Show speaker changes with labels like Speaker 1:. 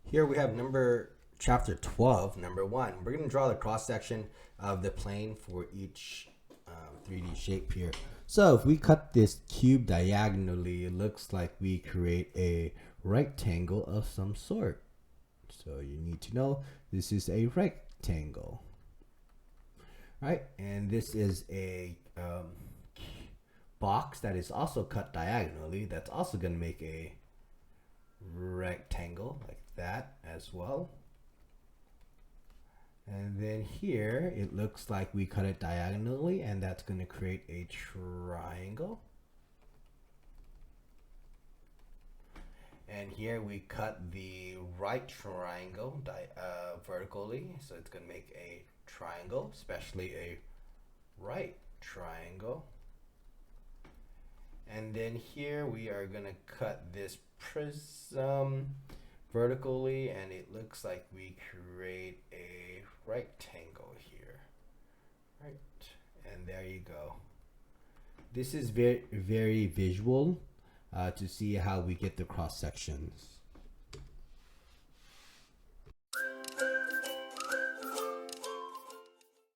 Speaker 1: Here we have chapter 12, number 1. We're going to draw the cross section of the plane for each 3D shape here. So if we cut this cube diagonally, it looks like we create a rectangle of some sort. So you need to know this is a rectangle, right? And this is a box that is also cut diagonally. That's also going to make a rectangle like that as well. And then here it looks like we cut it diagonally, and that's going to create a triangle. And here we cut the right triangle vertically, so it's going to make a triangle, especially a right triangle. And then here we are going to cut this prism vertically, and it looks like we create a rectangle here, right? And there you go. This is very visual to see how we get the cross sections.